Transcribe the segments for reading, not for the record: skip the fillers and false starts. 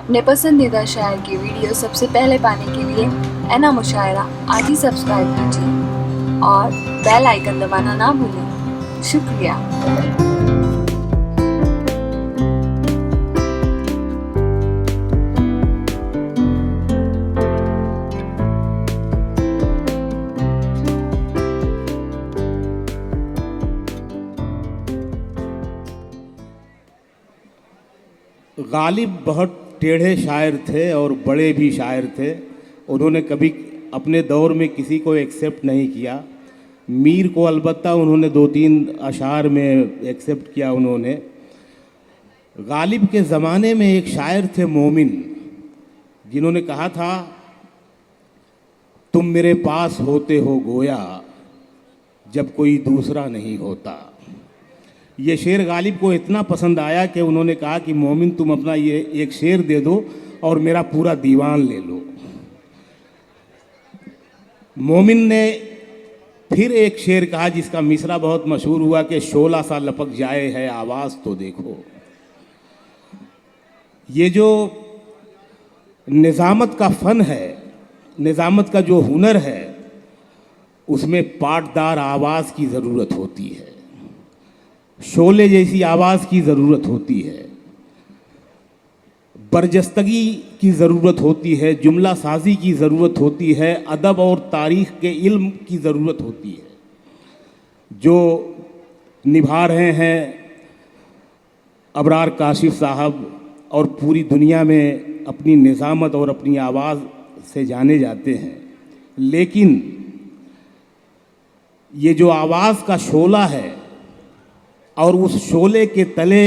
अपने पसंदीदा शायर की वीडियो सबसे पहले पाने के लिए एना मुशायरा आज ही सब्सक्राइब कीजिए और बेल आइकन दबाना ना भूलें। शुक्रिया। गालिब बहुत टेढ़े शायर थे और बड़े भी शायर थे। उन्होंने कभी अपने दौर में किसी को एक्सेप्ट नहीं किया। मीर को अलबत्ता उन्होंने 2-3 अशार में एक्सेप्ट किया। उन्होंने गालिब के ज़माने में एक शायर थे मोमिन, जिन्होंने कहा था, तुम मेरे पास होते हो गोया जब कोई दूसरा नहीं होता। ये शेर गालिब को इतना पसंद आया कि उन्होंने कहा कि मोमिन तुम अपना ये एक शेर दे दो और मेरा पूरा दीवान ले लो। मोमिन ने फिर एक शेर कहा जिसका मिसरा बहुत मशहूर हुआ कि शोला सा लपक जाए है आवाज़ तो देखो। ये जो निज़ामत का फ़न है, निज़ामत का जो हुनर है, उसमें पाटदार आवाज़ की ज़रूरत होती है, शोले जैसी आवाज़ की ज़रूरत होती है, बरजस्तगी की ज़रूरत होती है, जुमला साजी की ज़रूरत होती है, अदब और तारीख़ के इल्म की ज़रूरत होती है, जो निभा रहे हैं अबरार काशिफ साहब और पूरी दुनिया में अपनी निज़ामत और अपनी आवाज़ से जाने जाते हैं। लेकिन ये जो आवाज़ का शोला है और उस शोले के तले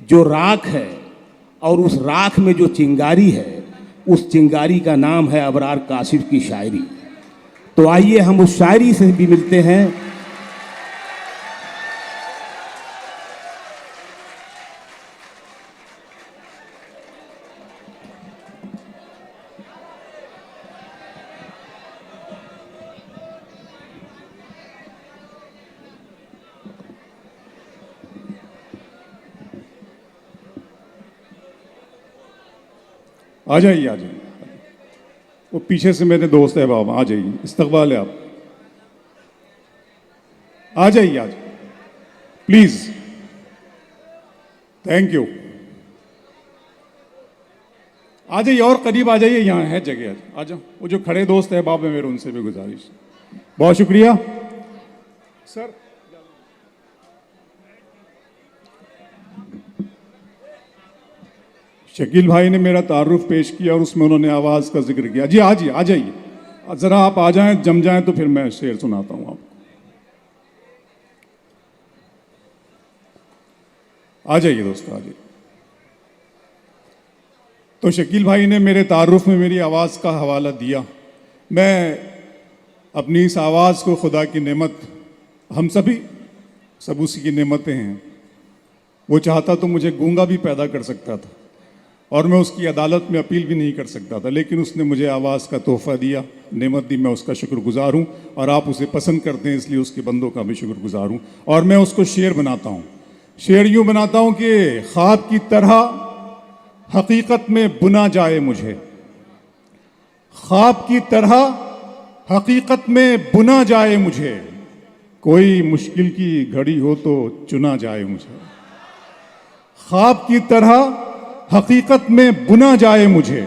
जो राख है और उस राख में जो चिंगारी है, उस चिंगारी का नाम है अबरार काशिफ की शायरी। तो आइए हम उस शायरी से भी मिलते हैं। आ जाइए, आ जाइए। वो पीछे से मेरे दोस्त है बाबा, आ जाइए, इस्तकबाल है आप। आ जाइए, आ जाइए प्लीज। Thank you. आ जाइए और करीब आ जाइए, यहाँ है जगह, आ जाओ। वो जो खड़े दोस्त है बाबा मेरे, उनसे भी गुजारिश। बहुत शुक्रिया सर। शकील भाई ने मेरा तारुफ पेश किया और उसमें उन्होंने आवाज़ का जिक्र किया। जी आज आ जाइए, ज़रा आप आ जाएं, जम जाएं, तो फिर मैं शेर सुनाता हूं आपको। आ जाइए दोस्तों, आ जाइए। तो शकील भाई ने मेरे तारुफ में मेरी आवाज़ का हवाला दिया। मैं अपनी इस आवाज़ को खुदा की नेमत, हम सभी सब उसी की नेमतें हैं। वो चाहता तो मुझे गूंगा भी पैदा कर सकता था और मैं उसकी अदालत में अपील भी नहीं कर सकता था, लेकिन उसने मुझे आवाज़ का तोहफ़ा दिया, नेमत दी। मैं उसका शुक्रगुजार हूँ और आप उसे पसंद करते हैं, इसलिए उसके बंदों का भी शुक्रगुजार हूँ। और मैं उसको शेर बनाता हूँ। शेर यूँ बनाता हूँ कि ख्वाब की तरह हकीकत में बुना जाए मुझे, ख्वाब की तरह हकीकत में बुना जाए मुझे, कोई मुश्किल की घड़ी हो तो चुना जाए मुझे। ख्वाब की तरह हकीकत में बुना जाए मुझे,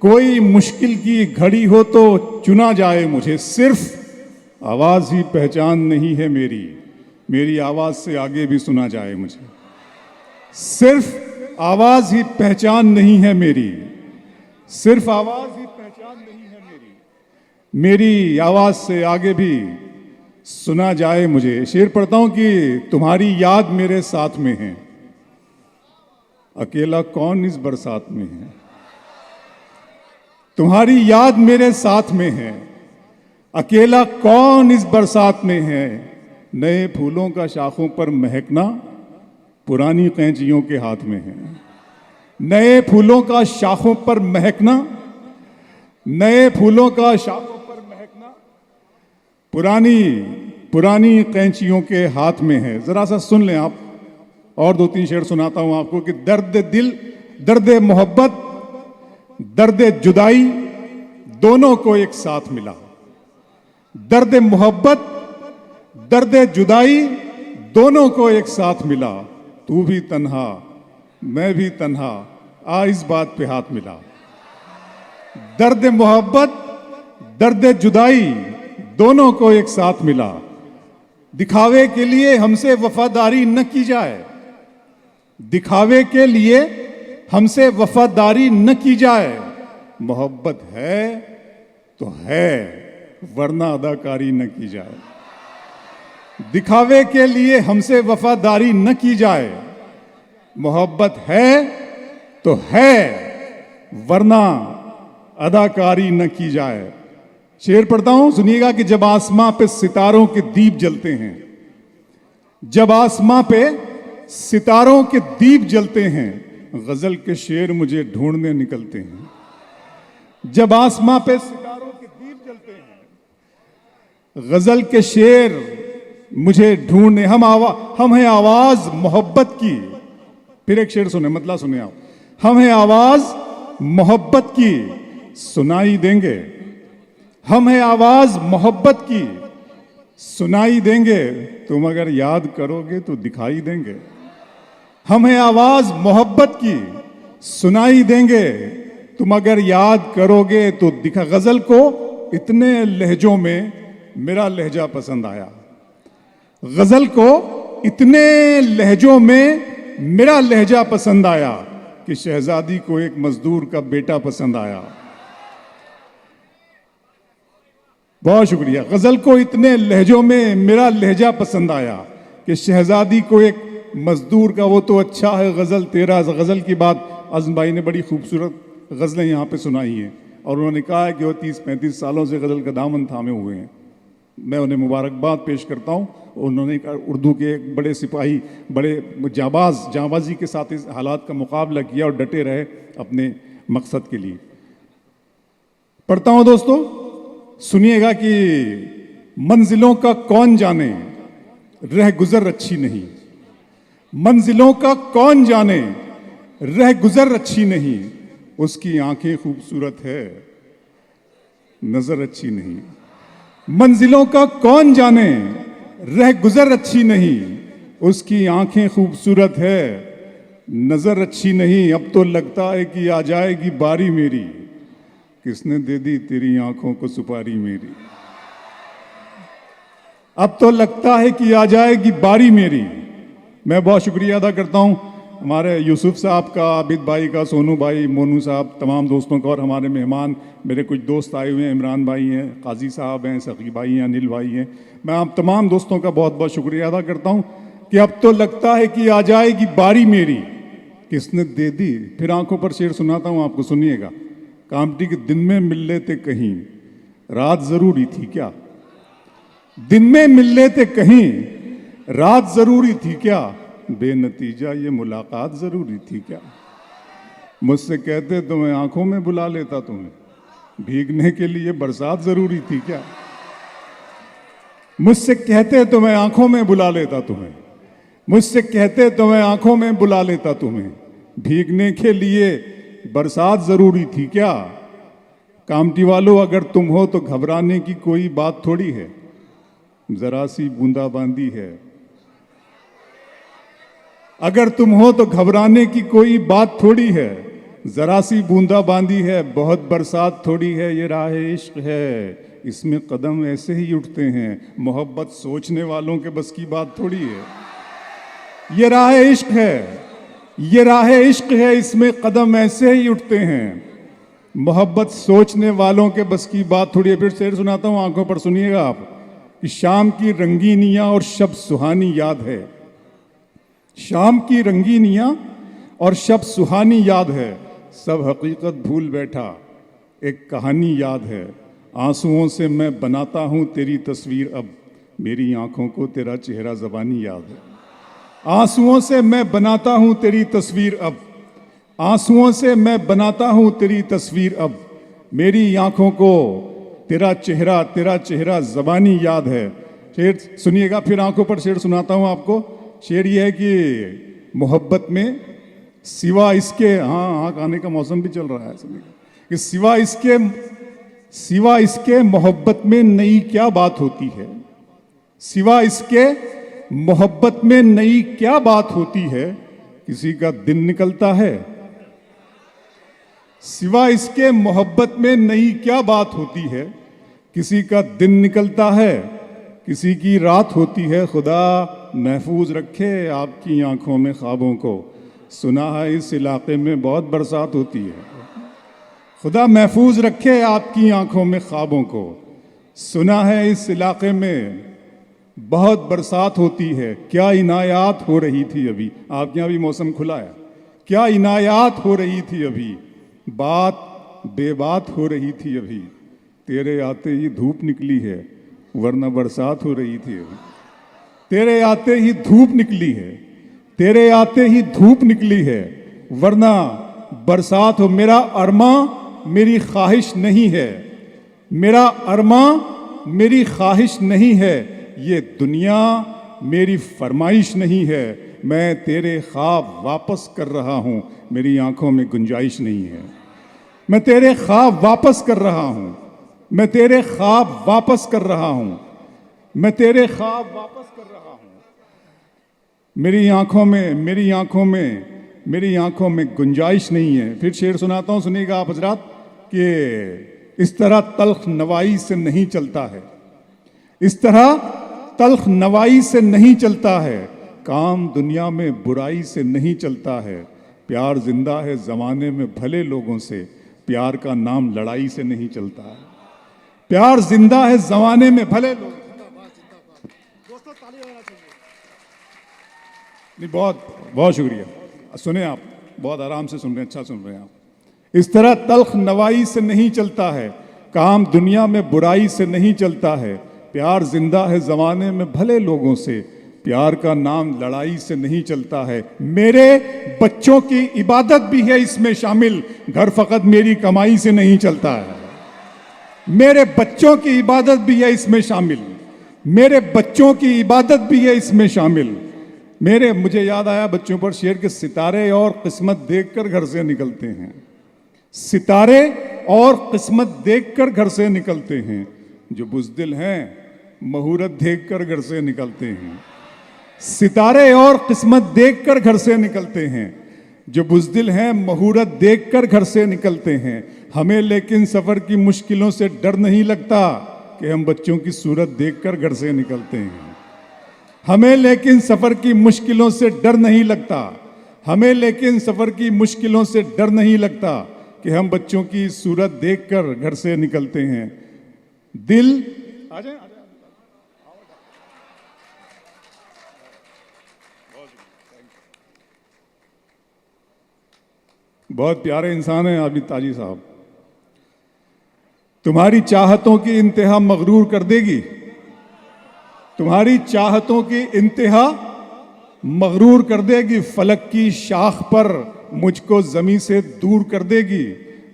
कोई मुश्किल की घड़ी हो तो चुना जाए मुझे। सिर्फ आवाज़ ही पहचान नहीं है मेरी, मेरी आवाज़ से आगे भी सुना जाए मुझे। सिर्फ आवाज़ ही पहचान नहीं है मेरी, सिर्फ आवाज़ ही पहचान नहीं है मेरी, मेरी आवाज़ से आगे भी सुना जाए मुझे। शेर पढ़ता हूँ कि तुम्हारी याद मेरे साथ में है, अकेला कौन इस बरसात में है। तुम्हारी याद मेरे साथ में है, अकेला कौन इस बरसात में है। नए फूलों का शाखों पर महकना पुरानी कैंचियों के हाथ में है। नए फूलों का शाखों पर महकना, नए फूलों का शाखों पर महकना पुरानी कैंचियों के हाथ में है। जरा सा सुन लें आप। और 2-3 शेर सुनाता हूं आपको कि दर्द दिल, दर्द मोहब्बत दर्द जुदाई दोनों को एक साथ मिला। दर्द मोहब्बत दर्द जुदाई दोनों को एक साथ मिला। तू भी तन्हा मैं भी तन्हा आ इस बात पे हाथ मिला। दर्द मोहब्बत दर्द जुदाई दोनों को एक साथ मिला। दिखावे के लिए हमसे वफादारी न की जाए, दिखावे के लिए हमसे वफादारी न की जाए। मोहब्बत है तो है वरना अदाकारी न की जाए। दिखावे के लिए हमसे वफादारी न की जाए। मोहब्बत है तो है वरना अदाकारी न की जाए। शेर पढ़ता हूं, सुनिएगा कि जब आसमां पे सितारों के दीप जलते हैं, जब आसमां पे सितारों के दीप जलते हैं, गजल के शेर मुझे ढूंढने निकलते हैं। जब आसमां पे सितारों के दीप जलते हैं, गजल के शेर मुझे ढूंढने, हम हैं आवाज मोहब्बत की। फिर एक शेर सुने, मतलब सुने आप। हम हैं आवाज मोहब्बत की सुनाई देंगे। हम हैं आवाज मोहब्बत की सुनाई देंगे। तुम अगर याद करोगे तो दिखाई देंगे। हम हैं आवाज मोहब्बत की सुनाई देंगे। तुम अगर याद करोगे तो दिखा। गजल को इतने लहजों में मेरा लहजा पसंद आया। गजल को इतने लहजों में मेरा लहजा पसंद आया कि शहजादी को एक मजदूर का बेटा पसंद आया। बहुत शुक्रिया। गजल को इतने लहजों में मेरा लहजा पसंद आया कि शहजादी को एक मजदूर का। वो तो अच्छा है गजल तेरा। गजल की बात अज़्म भाई ने बड़ी खूबसूरत गजलें यहाँ पे सुनाई हैं और उन्होंने कहा है कि वो 30-35 सालों से गजल का दामन थामे हुए हैं। मैं उन्हें मुबारकबाद पेश करता हूँ। उन्होंने उर्दू के एक बड़े सिपाही, बड़े जांबाजी के साथ इस हालात का मुकाबला किया और डटे रहे अपने मकसद के लिए। पढ़ता हूँ दोस्तों, सुनिएगा कि मंजिलों का कौन जाने रह गुजर अच्छी नहीं। मंजिलों का कौन जाने रह गुजर अच्छी नहीं। उसकी आंखें खूबसूरत है नजर अच्छी नहीं। मंजिलों का कौन जाने रह गुजर अच्छी नहीं। उसकी आंखें खूबसूरत है नजर अच्छी नहीं। अब तो लगता है कि आ जाएगी बारी मेरी। किसने दे दी तेरी आंखों को सुपारी मेरी। अब तो लगता है कि आ जाएगी बारी मेरी। मैं बहुत शुक्रिया अदा करता हूं हमारे यूसुफ साहब का, आबिद भाई का, सोनू भाई, मोनू साहब, तमाम दोस्तों का और हमारे मेहमान मेरे कुछ दोस्त आए हुए हैं। इमरान भाई हैं, काजी साहब हैं, सकी भाई हैं, अनिल भाई हैं। मैं आप तमाम दोस्तों का बहुत बहुत शुक्रिया अदा करता हूं कि अब तो लगता है कि आ जाएगी बारी मेरी। किसने दे दी। फिर आंखों पर शेर सुनाता हूं आपको, सुनिएगा। कामटी के दिन में मिल लेते कहीं रात जरूरी थी क्या। दिन में मिल लेते कहीं रात जरूरी थी क्या। बेनतीजा ये मुलाकात जरूरी थी क्या। मुझसे कहते तो मैं आंखों में बुला लेता तुम्हें। भीगने के लिए बरसात जरूरी थी क्या। मुझसे कहते तो मैं आंखों में बुला लेता तुम्हें। मुझसे कहते तो मैं आंखों में बुला लेता तुम्हें। भीगने के लिए बरसात जरूरी थी क्या। कामटी वालों अगर तुम हो तो घबराने की कोई बात थोड़ी है। जरा सी बूंदाबांदी है। अगर तुम हो तो घबराने की कोई बात थोड़ी है। जरा सी बूंदाबांदी है, बहुत बरसात थोड़ी है। ये राह इश्क है, इसमें कदम ऐसे ही उठते हैं। मोहब्बत सोचने वालों के बस की बात थोड़ी है। ये राह इश्क है, ये राह इश्क है, इसमें कदम ऐसे ही उठते हैं। मोहब्बत सोचने वालों के बस की बात थोड़ी है। फिर शेर सुनाता हूँ, आंखों पर सुनिएगा आप कि शाम की रंगीनियां और शब सुहानी याद है। शाम की रंगीनियां और शब सुहानी याद है। सब हकीकत भूल बैठा, एक कहानी याद है। आंसुओं से मैं बनाता हूँ तेरी तस्वीर अब, मेरी आंखों को तेरा चेहरा ज़बानी याद है। आंसुओं से मैं बनाता हूँ तेरी तस्वीर अब, आंसुओं से मैं बनाता हूँ तेरी तस्वीर अब, मेरी आंखों को तेरा चेहरा ज़बानी याद है। शेर सुनिएगा, फिर आंखों पर शेर सुनाता हूँ आपको। शेर ये है कि मोहब्बत में सिवा इसके, हाँ आँख आने का मौसम भी चल रहा है, सुनिएगा। कि सिवा इसके मोहब्बत में नई क्या बात होती है, सिवा इसके मोहब्बत में नई क्या बात होती है, किसी का दिन निकलता है। सिवा इसके मोहब्बत में नई क्या बात होती है, किसी का दिन निकलता है, किसी की रात होती है। खुदा महफूज रखे आपकी आंखों में ख्वाबों को, सुना है इस इलाके में बहुत बरसात होती है। खुदा महफूज रखे आपकी आंखों में ख्वाबों को, सुना है इस इलाके में बहुत बरसात होती है। क्या इनायात हो रही थी अभी, आपके यहाँ भी मौसम खुला है, क्या इनायात हो रही थी अभी, बात बेबात हो रही थी अभी, तेरे आते ही धूप निकली है वरना बरसात हो रही थी अभी। तेरे आते ही धूप निकली है, तेरे आते ही धूप निकली है वरना बरसात हो। मेरा अरमा मेरी ख्वाहिश नहीं है, मेरा अरमा मेरी ख्वाहिश नहीं है, ये दुनिया मेरी फरमाइश नहीं है। मैं तेरे ख्वाब वापस कर रहा हूं, मेरी आंखों में गुंजाइश नहीं है। मैं तेरे ख्वाब वापस कर रहा हूं, मैं तेरे ख्वाब वापस कर रहा हूं, मैं तेरे ख्वाब वापस कर रहा हूं। मेरी आंखों में मेरी आंखों में मेरी आंखों में गुंजाइश नहीं है। फिर शेर सुनाता हूं, सुनिएगा आप हजरात, कि इस तरह तल्ख नवाई से नहीं चलता है, इस तरह तल्ख नवाई से नहीं चलता है, काम दुनिया में बुराई से नहीं चलता है। प्यार जिंदा है जमाने में भले लोगों से, प्यार का नाम लड़ाई से नहीं चलता है। प्यार जिंदा है जमाने में भले लोग। नहीं, बहुत बहुत शुक्रिया। सुने आप, बहुत आराम से सुन रहे हैं, अच्छा सुन रहे हैं आप। इस तरह तल्ख नवाई से नहीं चलता है, काम दुनिया में बुराई से नहीं चलता है। प्यार जिंदा है जमाने में भले लोगों से, प्यार का नाम लड़ाई से नहीं चलता है। मेरे बच्चों की इबादत भी है इसमें शामिल, घर फकत मेरी कमाई से नहीं चलता है। मेरे बच्चों की इबादत भी है इसमें शामिल, मेरे बच्चों की इबादत भी है इसमें शामिल। मुझे याद आया बच्चों पर शेर के सितारे और किस्मत देखकर घर से निकलते हैं, सितारे और किस्मत देखकर घर से निकलते हैं। जो बुज़दिल हैं मुहूर्त देखकर घर से निकलते हैं, सितारे और किस्मत देखकर घर से निकलते हैं। जो बुज़दिल हैं मुहूर्त देखकर घर से निकलते हैं। हमें लेकिन सफ़र की मुश्किलों से डर नहीं लगता कि हम बच्चों की सूरत देखकर घर से निकलते हैं। हमें लेकिन सफ़र की मुश्किलों से डर नहीं लगता, हमें लेकिन सफ़र की मुश्किलों से डर नहीं लगता कि हम बच्चों की सूरत देखकर घर से निकलते हैं। दिल आ जाए, बहुत प्यारे इंसान हैं आबिद ताजी साहब। तुम्हारी चाहतों की इंतहा मगरूर कर देगी, तुम्हारी चाहतों की इंतहा मगरूर कर देगी। फलक की शाख पर मुझको ज़मीं से दूर कर देगी।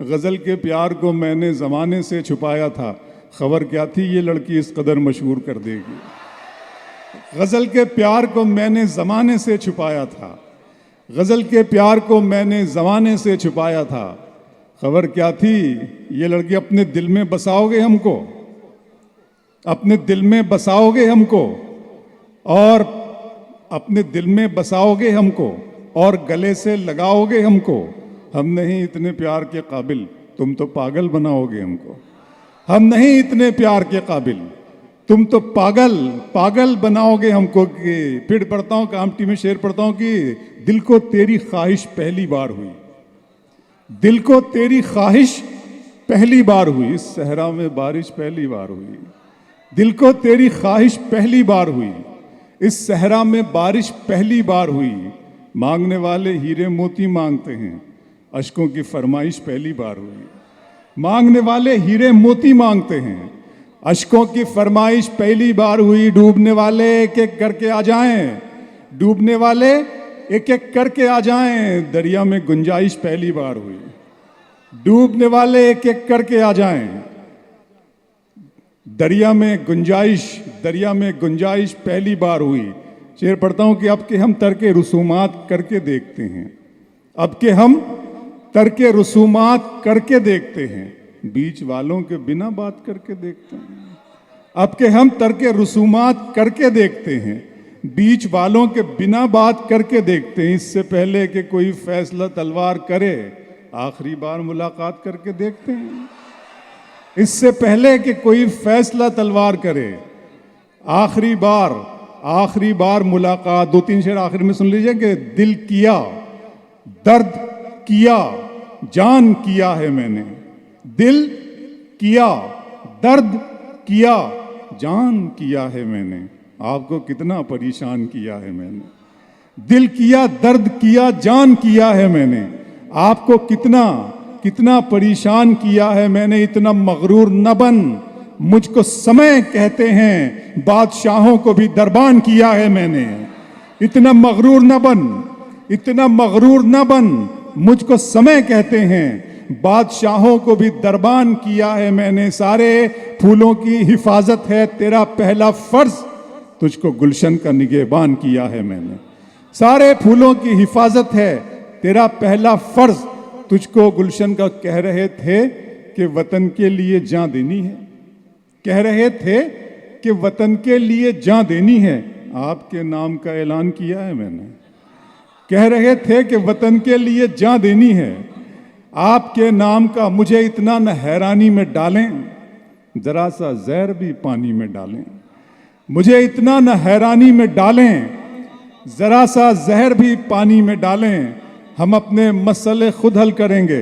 गज़ल के प्यार को मैंने ज़माने से छुपाया था, खबर क्या थी ये लड़की इस कदर मशहूर कर देगी। गज़ल के प्यार को मैंने ज़माने से छुपाया था, गज़ल के प्यार को मैंने ज़माने से छुपाया था, खबर क्या थी ये लड़की। अपने दिल में बसाओगे हमको, अपने दिल में बसाओगे हमको, और अपने दिल में बसाओगे हमको, और गले से लगाओगे हमको। हम नहीं इतने प्यार के काबिल, तुम तो पागल बनाओगे हमको। हम नहीं इतने प्यार के काबिल, तुम तो पागल पागल बनाओगे हमको। कि फिर पढ़ता हूँ, कामटी में शेर पढ़ता हूँ कि दिल को तेरी ख्वाहिश पहली बार हुई, दिल को तेरी ख्वाहिश पहली बार हुई, इस सहरा में बारिश पहली बार हुई। दिल को तेरी ख्वाहिश पहली बार हुई, इस सहरा में बारिश पहली बार हुई। मांगने वाले हीरे मोती मांगते हैं, अश्कों की फरमाइश पहली बार हुई। मांगने वाले हीरे मोती मांगते हैं, अश्कों की फरमाइश पहली बार हुई। डूबने वाले एक एक करके आ जाएं, डूबने वाले एक एक करके आ जाएं, दरिया में गुंजाइश पहली बार हुई। डूबने वाले एक एक करके आ जाएं, दरिया में गुंजाइश पहली बार हुई। शेर पढ़ता हूं कि अब के हम तर्के रसूमात करके देखते हैं, अब के हम तरके रसूमात करके देखते हैं, बीच वालों के बिना बात करके देखते हैं। अब के हम तरके रसूमात करके देखते हैं, बीच वालों के बिना बात करके देखते हैं। इससे पहले कि कोई फैसला तलवार करे, आखिरी बार मुलाकात करके देखते हैं। इससे पहले कि कोई फैसला तलवार करे, आखिरी बार मुलाकात। 2-3 शेर आखिर में सुन लीजिए कि दिल किया, दर्द किया, जान किया है मैंने। दिल किया, दर्द किया, जान किया है मैंने। आपको कितना परेशान किया है मैंने। दिल किया, दर्द किया, जान किया है मैंने। आपको कितना परेशान किया है मैंने। इतना मगरूर न बन, मुझको समय कहते हैं, बादशाहों को भी दरबान किया है मैंने। इतना मगरूर न बन, मुझको समय कहते हैं, बादशाहों को भी दरबान किया है मैंने। सारे फूलों की हिफाजत है तेरा पहला फर्ज, तुझको गुलशन का निगहबान किया है मैंने। सारे फूलों की हिफाजत है तेरा पहला फर्ज, तुझको गुलशन का। कह रहे थे कि वतन के लिए जान देनी है, कह रहे थे कि वतन के लिए जान देनी है, आपके नाम का ऐलान किया है मैंने। कह रहे थे कि वतन के लिए जान देनी है, आपके नाम का। मुझे इतना न हैरानी में डालें, जरा सा जहर भी पानी में डालें। मुझे इतना न हैरानी में डालें, जरा सा जहर भी पानी में डालें। हम अपने मसले खुद हल करेंगे,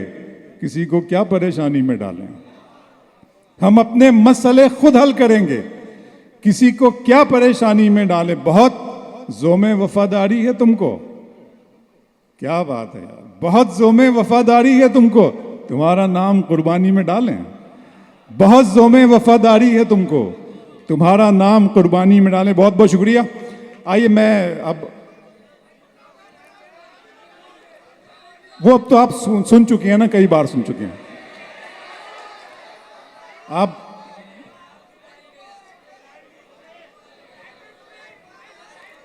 किसी को क्या परेशानी में डालें। हम अपने मसले खुद हल करेंगे, किसी को क्या परेशानी में डालें। बहुत ज़ोमे वफादारी है तुमको, क्या बात है यार, बहुत ज़ोमे वफादारी है तुमको, तुम्हारा नाम कुर्बानी में डालें। बहुत ज़ोमे वफादारी है तुमको, तुम्हारा नाम कुर्बानी में डालें। बहुत बहुत शुक्रिया। आइए मैं अब तो आप सुन चुके हैं ना, कई बार सुन चुके हैं आप।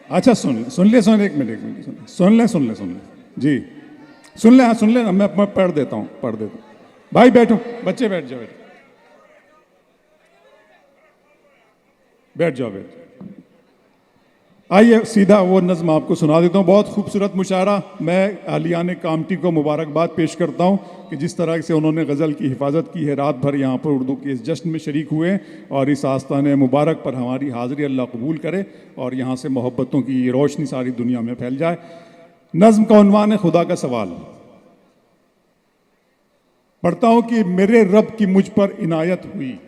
अच्छा सुन ले एक मिनट सुन ले जी, सुन ले। हाँ सुन ले, मैं पढ़ देता हूँ। भाई बैठो, बच्चे बैठ जाओ। आइए सीधा वो नज़्म आपको सुना देता हूँ। बहुत खूबसूरत मुशायरा। मैं आलियाने कामटी को मुबारकबाद पेश करता हूँ कि जिस तरह से उन्होंने गज़ल की हिफाजत की है। रात भर यहाँ पर उर्दू के इस जश्न में शरीक हुए और इस आस्ताने मुबारक पर हमारी हाज़िरी अल्लाह कबूल करे और यहाँ से मोहब्बतों की रोशनी सारी दुनिया में फैल जाए। नज़्म का उन्वान है खुदा का सवाल। पढ़ता हूँ कि मेरे रब की मुझ पर इनायत हुई,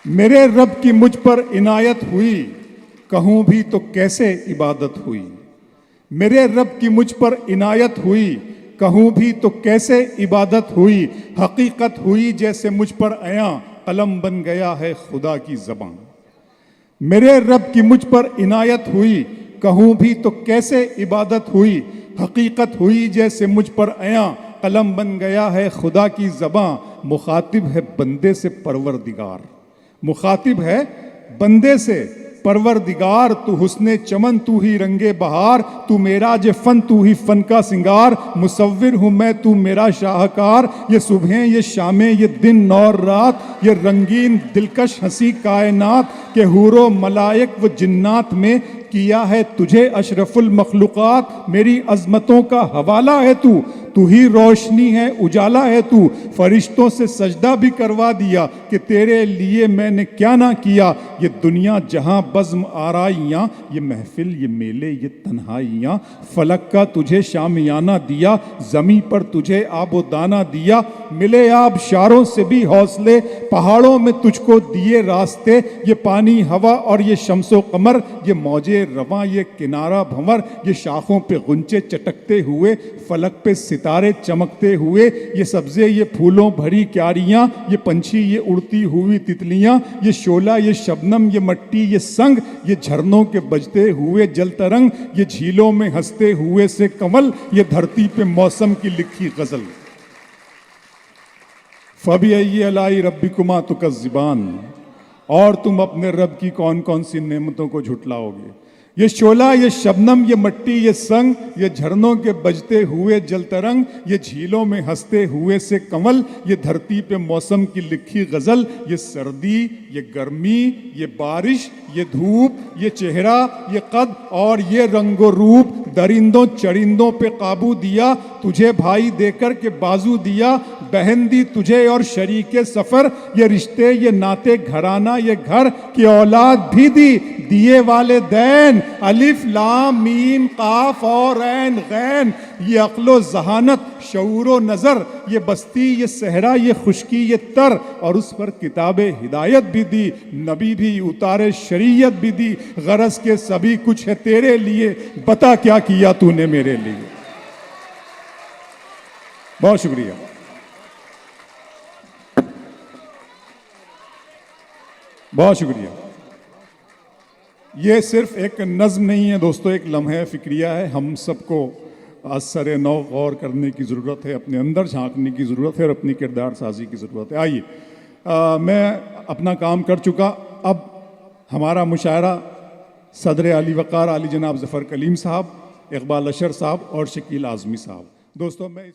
मेरे रब की मुझ पर इनायत हुई, कहूँ भी तो कैसे इबादत हुई। मेरे रब की मुझ पर इनायत हुई, कहूँ भी तो कैसे इबादत हुई। हकीकत हुई जैसे मुझ पर आया, कलम बन गया है खुदा की ज़बान। मेरे रब की मुझ पर इनायत हुई, कहूँ भी तो कैसे इबादत हुई। हकीकत हुई जैसे मुझ पर आया, कलम बन गया है खुदा की ज़बां। मुखातिब है बंदे से परवरदिगार, मुखातिब है बंदे से परवरदिगार। तू हुस्ने चमन, तू ही रंगे बहार, तू मेरा जे फन, तू ही फन का सिंगार। मुसव्विर हूँ मैं, तू मेरा शाहकार। ये सुबहें, ये शामें, ये दिन और रात, ये रंगीन दिलकश हंसी कायनात के हूरो मलाइक व जिन्नात में किया है तुझे अशरफुल मखलूकात। मेरी अजमतों का हवाला है तू, तू ही रोशनी है, उजाला है तू। फरिश्तों से सजदा भी करवा दिया कि तेरे लिए मैंने क्या ना किया। ये दुनिया जहां बज़्म आराइयाँ, ये महफिल, ये मेले, ये तन्हाइयाँ। फलक का तुझे शामियाना दिया, ज़मीं पर तुझे आबो दाना दिया। मिले आब शारों से भी हौसले, पहाड़ों में तुझको दिए रास्ते। ये पानी हवा और ये शम्सो कमर, ये मौजे रवां, ये किनारा भंवर। ये शाखों पे गुंचे चटकते हुए, फलक पे सितारे चमकते हुए। ये सब्जे, ये फूलों भरी क्यारियाँ, ये पंछी, ये उड़ती हुई तितलियाँ। ये शोला, ये शबनम, ये मट्टी, ये संग, ये झरनों के बजते हुए जल तरंग। ये झीलों में हंसते हुए से कमल, ये धरती पे मौसम की लिखी गजल। फबिअय्यि अलाई रब्बिकुमा तुकज़्ज़िबान। और तुम अपने रब की कौन कौन सी नेमतों को झुटलाओगे। ये शोला, ये शबनम, ये मट्टी, ये संग, ये झरनों के बजते हुए जल तरंग, ये झीलों में हंसते हुए से कमल, ये धरती पे मौसम की लिखी गजल, ये सर्दी, ये गर्मी, ये बारिश, ये धूप, ये चेहरा, ये कद और ये रंगो रूप, दरिंदों चरिंदों पे काबू दिया, तुझे भाई देकर के बाजू दिया, बहन दी तुझे और शरीके सफर, ये रिश्ते, ये नाते, घराना, ये घर की औलाद भी दी, दिए वाले दैन, अलिफ लाम मीम काफ और ऐन गैन, ये अक्लो जहानत, शऊरो नजर, ये बस्ती, ये सहरा, ये खुशकी, ये तर, और उस पर किताबे हिदायत भी दी, नबी भी उतारे, शरीयत भी दी, गरज के सभी कुछ है तेरे लिए, बता क्या किया तूने मेरे लिए। बहुत शुक्रिया। बहुत शुक्रिया। ये सिर्फ एक नज़्म नहीं है दोस्तों, एक लम्हे फ़िक्रिया है। हम सबको असर नौ गौर करने की ज़रूरत है, अपने अंदर झांकने की ज़रूरत है और अपनी किरदार साजी की ज़रूरत है। आइए, मैं अपना काम कर चुका, अब हमारा मुशायरा सदर अली वक़ार आली जनाब ज़फ़र कलीम साहब, इक़बाल अशर साहब और शकील आज़मी साहब। दोस्तों मैं